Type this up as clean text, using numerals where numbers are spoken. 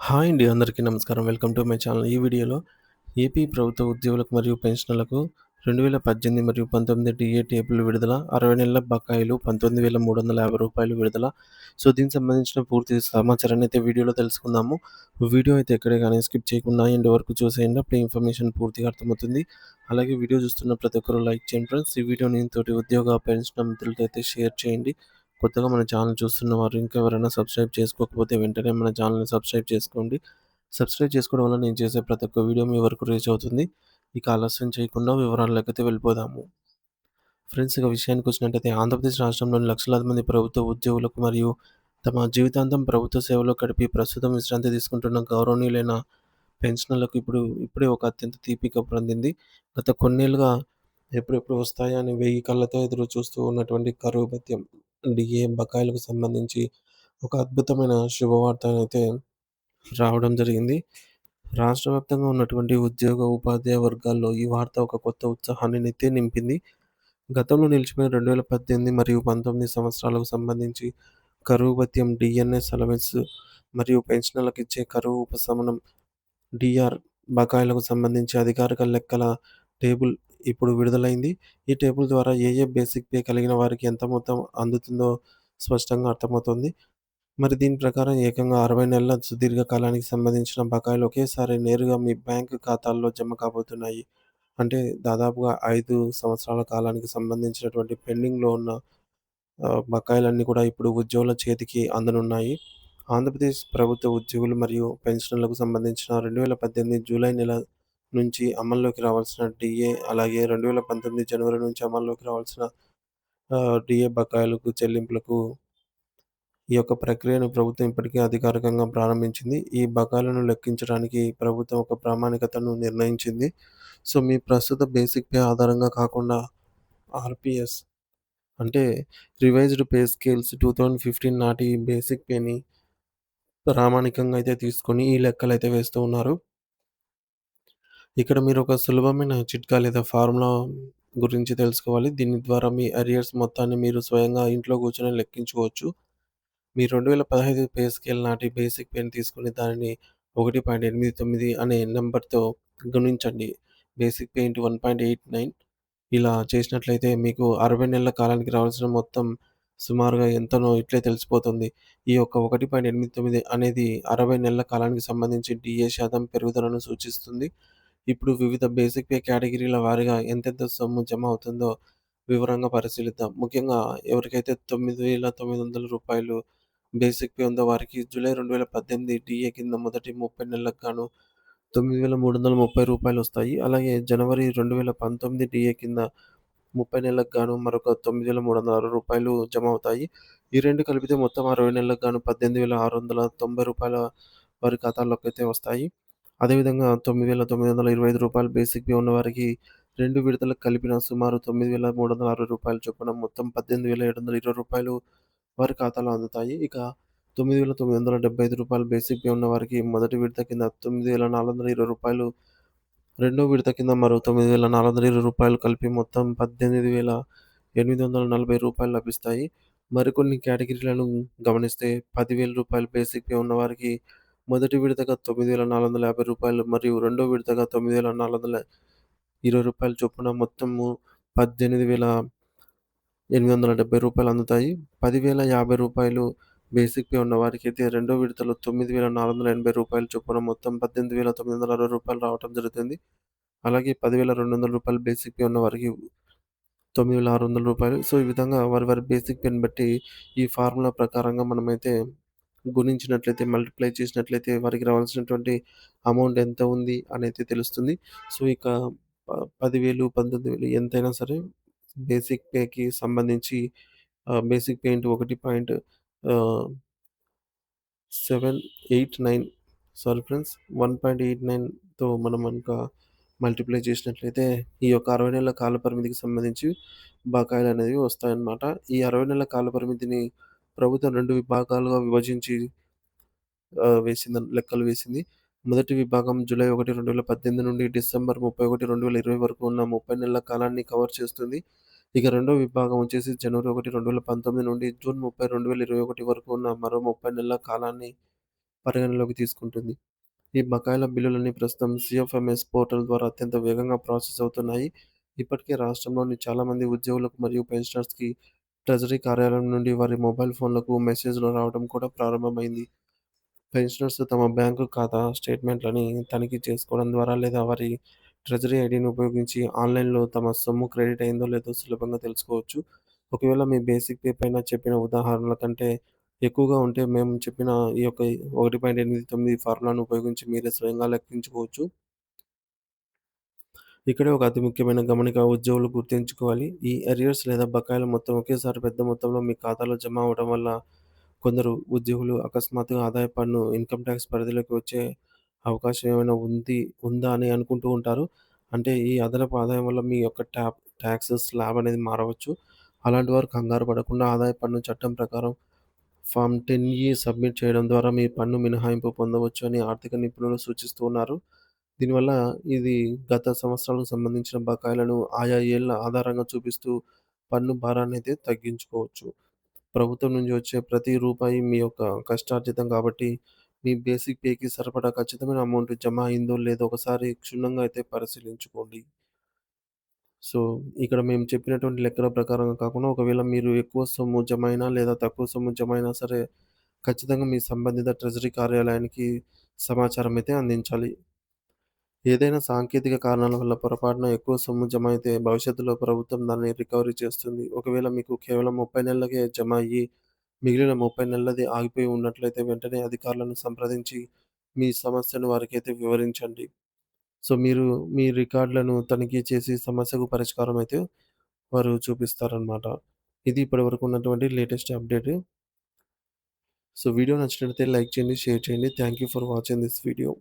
Hi అండి. అందరికీ నమస్కారం. Welcome to my channel. ఈ వీడియోలో ఏపీ ప్రభుత్వ ఉద్యోగులకు మరియు పెన్షనర్లకు 2018 మరియు 19 డీఏ టేబుల్ విడుదల, 60 నెలల బకాయిలు రూ. 19,350 విడుదల. సో, దీనికి సంబంధించిన పూర్తి సమాచారాన్ని అయితే వీడియోలో తెలుసుకుందాము. వీడియో అయితే ఎక్కడే గాని స్కిప్ చేయకుండా ఎండ్ వరకు చూసేయండి. అప్పుడే ఇన్ఫర్మేషన్ పూర్తిగా అర్థమవుతుంది. అలాగే వీడియో చూస్తున్న ప్రతి ఒక్కరు లైక్ చేయండి ఫ్రెండ్స్. ఈ వీడియోని తోటి ఉద్యోగ, పెన్షనర్ మిత్రులతో అయితే షేర్ చేయండి. కొత్తగా మన ఛానల్ చూస్తున్న వారు ఇంకా ఎవరైనా సబ్స్క్రైబ్ చేసుకోకపోతే వెంటనే మన ఛానల్‌ని సబ్స్క్రైబ్ చేసుకోండి. సబ్స్క్రైబ్ చేసుకోవడం వల్ల నేను చేసే ప్రతి ఒక్క వీడియో మీ వరకు రీచ్ అవుతుంది. ఇక ఆలస్యం చేయకుండా వివరాల్లోకైతే వెళ్ళిపోదాము. ఫ్రెండ్స్, ఇక విషయానికొచ్చినట్టయితే ఆంధ్రప్రదేశ్ రాష్ట్రంలోని లక్షలాది మంది ప్రభుత్వ ఉద్యోగులకు మరియు తమ జీవితాంతం ప్రభుత్వ సేవలో గడిపి ప్రస్తుతం విశ్రాంతి తీసుకుంటున్న గౌరవనీయులైన పెన్షనర్లకు ఇప్పుడే ఒక అత్యంత తీపి కబురు అందింది. గత కొన్నేళ్లుగా ఎప్పుడెప్పుడు వస్తాయా అని 1000 కళ్ళతో ఎదురు చూస్తూ ఉన్నటువంటి కరువు భత్యం, డీఏ బకాయిలకు సంబంధించి ఒక అద్భుతమైన శుభవార్త అయితే రావడం జరిగింది. రాష్ట్ర వ్యాప్తంగా ఉన్నటువంటి ఉద్యోగ, ఉపాధ్యాయ వర్గాల్లో ఈ వార్త ఒక కొత్త ఉత్సాహాన్ని నింపింది. గతంలో నిలిచిపోయిన 2018 మరియు 19 సంవత్సరాలకు సంబంధించి కరువు భత్యం, డీఎన్ఎస్ అలవెన్స్ మరియు పెన్షనర్లకు ఇచ్చే కరువు ఉపశమనం డీఆర్ బకాయిలకు సంబంధించి అధికారిక లెక్కల టేబుల్ ఇప్పుడు విడుదలైంది. ఈ టేబుల్ ద్వారా ఏ బేసిక్ పే కలిగిన వారికి ఎంత మొత్తం అందుతుందో స్పష్టంగా అర్థమవుతోంది. మరి దీని ప్రకారం ఏకంగా 60 నెలల సుదీర్ఘ కాలానికి సంబంధించిన బకాయిలు ఒకేసారి నేరుగా మీ బ్యాంకు ఖాతాల్లో జమ కాబోతున్నాయి. అంటే దాదాపుగా 5 సంవత్సరాల కాలానికి సంబంధించినటువంటి పెండింగ్‌లో ఉన్న బకాయిలన్నీ కూడా ఇప్పుడు ఉద్యోగుల చేతికి అందనున్నాయి. ఆంధ్రప్రదేశ్ ప్రభుత్వ ఉద్యోగులు మరియు పెన్షనర్లకు సంబంధించిన 2018 జూలై నెల నుంచి అమల్లోకి రావాల్సిన డీఏ, అలాగే 2019 జనవరి నుంచి అమల్లోకి రావాల్సిన డీఏ బకాయిలకు చెల్లింపులకు ఈ యొక్క ప్రక్రియను ప్రభుత్వం ఇప్పటికే అధికారికంగా ప్రారంభించింది. ఈ బకాయిలను లెక్కించడానికి ప్రభుత్వం ఒక ప్రామాణికతను నిర్ణయించింది. సో, మీ ప్రస్తుత బేసిక్ పే ఆధారంగా కాకుండా ఆర్‌పీఎస్, అంటే రివైజ్డ్ పే స్కేల్స్ 2015 నాటి బేసిక్ పేని ప్రామాణికంగా అయితే తీసుకొని ఈ లెక్కలైతే వేస్తూ ఉన్నారు. ఇక్కడ మీరు ఒక సులభమైన చిట్కా లేదా ఫార్ములా గురించి తెలుసుకోవాలి. దీని ద్వారా మీ అరియర్స్ మొత్తాన్ని మీరు స్వయంగా ఇంట్లో కూర్చొని లెక్కించుకోవచ్చు. మీ 2015 పే స్కేల్ నాటి బేసిక్ పేని తీసుకొని దానిని 1.89 అనే నంబర్‌తో గుణించండి. బేసిక్ పే ఇంటూ 1.89 ఇలా చేసినట్లయితే మీకు 60 నెలల కాలానికి రావాల్సిన మొత్తం సుమారుగా ఎంతనో ఇట్లే తెలిసిపోతుంది. ఈ యొక్క 1.89 అనేది 60 నెలల కాలానికి సంబంధించి డీఏ శాతం పెరుగుదలను సూచిస్తుంది. ఇప్పుడు వివిధ బేసిక్ పే కేటగిరీల వారీగా ఎంతెంత సొమ్ము జమ అవుతుందో వివరంగా పరిశీలిద్దాం. ముఖ్యంగా ఎవరికైతే రూ. 9,900 బేసిక్ పే ఉందో వారికి జూలై 2018 డీఏ కింద మొదటి 30 నెలలకు గాను రూ. 9,330 వస్తాయి. అలాగే జనవరి 2019 డీఏ కింద 30 నెలలకు గాను మరొక రూ. 9,360 జమ అవుతాయి. ఈ 2 కలిపితే మొత్తం 60 నెలలకు గాను రూ. 18,690 వారి ఖాతాల్లోకైతే వస్తాయి. అదేవిధంగా రూ. 9,925 బేసిక్ పే ఉన్నవారికి 2 విడతలకు కలిపిన సుమారు రూ. 9,360 చొప్పున మొత్తం రూ. 18,720 వారి ఖాతాలో అందుతాయి. ఇక రూ. 9,975 బేసిక్ పే ఉన్నవారికి మొదటి విడత కింద రూ. 9,420, రెండో విడత కింద మరో రూ. 9,420 కలిపి మొత్తం రూ. 18,840 లభిస్తాయి. మరికొన్ని కేటగిరీలను గమనిస్తే రూ. 10,000 బేసిక్ పే ఉన్నవారికి మొదటి విడతగా రూ. 9,450 మరియు రెండో విడతగా రూ. 9,420 చొప్పున మొత్తము రూ. 18,870 అందుతాయి. రూ. 10,050 బేసిక్ పే ఉన్నవారికైతే రెండో విడతలో రూ. 9,480 చొప్పున మొత్తం రూ. 18,960 రావటం జరుగుతుంది. అలాగే రూ. 10,200 బేసిక్ పే ఉన్నవారికి రూ. 9,600. సో, ఈ విధంగా వారి వారి బేసిక్ పేని బట్టి ఈ ఫార్ములా ప్రకారంగా మనమైతే గుణించినట్లయితే, మల్టిప్లై చేసినట్లయితే వారికి రావాల్సినటువంటి అమౌంట్ ఎంత ఉంది అనైతే తెలుస్తుంది. సో, ఇక 10,000, 19,000 ఎంతైనా సరే బేసిక్ పేకి సంబంధించి basic pay into 789 sorry friends 1.89తో మనం గనుక మల్టిప్లై చేసినట్లయితే ఈ యొక్క 60 నెలల కాల పరిమితికి సంబంధించి బకాయిలనేవి వస్తాయన్నమాట. ఈ 60 నెలల కాల పరిమితిని ప్రభుత్వం 2 విభాగాలుగా విభజించి లెక్కలు వేసింది. మొదటి విభాగం జూలై 1, 2018 నుండి డిసెంబర్ 31, 2020 వరకు ఉన్న 30 నెలల కాలాన్ని కవర్ చేస్తుంది. ఇక రెండో విభాగం వచ్చేసి జనవరి 1, 2019 నుండి జూన్ 30, 2021 వరకు ఉన్న మరో 30 నెలల కాలాన్ని పరిగణనలోకి తీసుకుంటుంది. ఈ బకాయిల బిల్లులన్నీ ప్రస్తుతం సీఎఫ్ఎంఎస్ పోర్టల్ ద్వారా అత్యంత వేగంగా ప్రాసెస్ అవుతున్నాయి. ఇప్పటికే రాష్ట్రంలోని చాలామంది ఉద్యోగులకు మరియు పెన్షనర్స్‌కి ట్రెజరీ కార్యాలయం నుండి వారి మొబైల్ ఫోన్లకు మెసేజ్‌లు రావడం కూడా ప్రారంభమైంది. పెన్షనర్స్ తమ బ్యాంకు ఖాతా స్టేట్‌మెంట్‌లని తనిఖీ చేసుకోవడం ద్వారా లేదా వారి ట్రెజరీ ఐడీని ఉపయోగించి ఆన్‌లైన్‌లో తమ సొమ్ము క్రెడిట్ అయిందో లేదో సులభంగా తెలుసుకోవచ్చు. ఒకవేళ మీ బేసిక్ పే పైన చెప్పిన ఉదాహరణల కంటే ఎక్కువగా ఉంటే మేము చెప్పిన ఈ యొక్క 1.89 ఫార్ములాను ఉపయోగించి మీరే స్వయంగా లెక్కించుకోవచ్చు. ఇక్కడే ఒక అతి ముఖ్యమైన గమనిక ఉద్యోగులు గుర్తుంచుకోవాలి. ఈ అరియర్స్ లేదా బకాయిల మొత్తం ఒకేసారి పెద్ద మొత్తంలో మీ ఖాతాలో జమ అవ్వడం వల్ల కొందరు ఉద్యోగులు అకస్మాత్తుగా ఆదాయ పన్ను ఇన్‌కమ్ టాక్స్ పరిధిలోకి వచ్చే అవకాశం ఏమైనా ఉందా అని అనుకుంటూ ఉంటారు. అంటే ఈ అదనపు ఆదాయం వల్ల మీ యొక్క టాక్స్ స్లాబ్ అనేది మారవచ్చు. అలాంటి వారు కంగారు పడకుండా ఆదాయ పన్ను చట్టం ప్రకారం ఫార్మ్ 10 సబ్మిట్ చేయడం ద్వారా మీ పన్ను మినహాయింపు పొందవచ్చు అని ఆర్థిక నిపుణులు సూచిస్తూ ఉన్నారు. దీనివల్ల ఇది గత సంవత్సరాలకు సంబంధించిన బకాయిలను ఆయా ఏళ్ల ఆధారంగా చూపిస్తూ పన్ను భారాన్నయితే తగ్గించుకోవచ్చు. ప్రభుత్వం నుంచి వచ్చే ప్రతి రూపాయి మీ యొక్క కష్టార్జితం కాబట్టి, మీ బేసిక్ పేకి సరిపడా ఖచ్చితమైన అమౌంట్ జమ అయిందో లేదో ఒకసారి క్షుణ్ణంగా అయితే పరిశీలించుకోండి. సో, ఇక్కడ మేము చెప్పినటువంటి లెక్కల ప్రకారంగా కాకుండా ఒకవేళ మీరు ఎక్కువ సొమ్ము జమైనా లేదా తక్కువ సొమ్ము జమైనా సరే, ఖచ్చితంగా మీ సంబంధిత ట్రెజరీ కార్యాలయానికి సమాచారం అయితే అందించాలి. ఏదైనా సాంకేతిక కారణాల వల్ల పొరపాటున ఎక్కువ సొమ్ము జమ అయితే భవిష్యత్తులో ప్రభుత్వం దాన్ని రికవరీ చేస్తుంది. ఒకవేళ మీకు కేవలం 30 నెలలకే జమ అయ్యి, మిగిలిన 30 నెలలది ఆగిపోయి ఉన్నట్లయితే వెంటనే అధికారులను సంప్రదించి మీ సమస్యను వారికైతే వివరించండి. సో, మీరు మీ రికార్డులను తనిఖీ చేసి సమస్యకు పరిష్కారం అయితే వారు చూపిస్తారనమాట. ఇది ఇప్పటివరకు ఉన్నటువంటి లేటెస్ట్ అప్డేట్. సో, వీడియో నచ్చినట్లయితే లైక్ చేయండి, షేర్ చేయండి. Thank you for watching this video.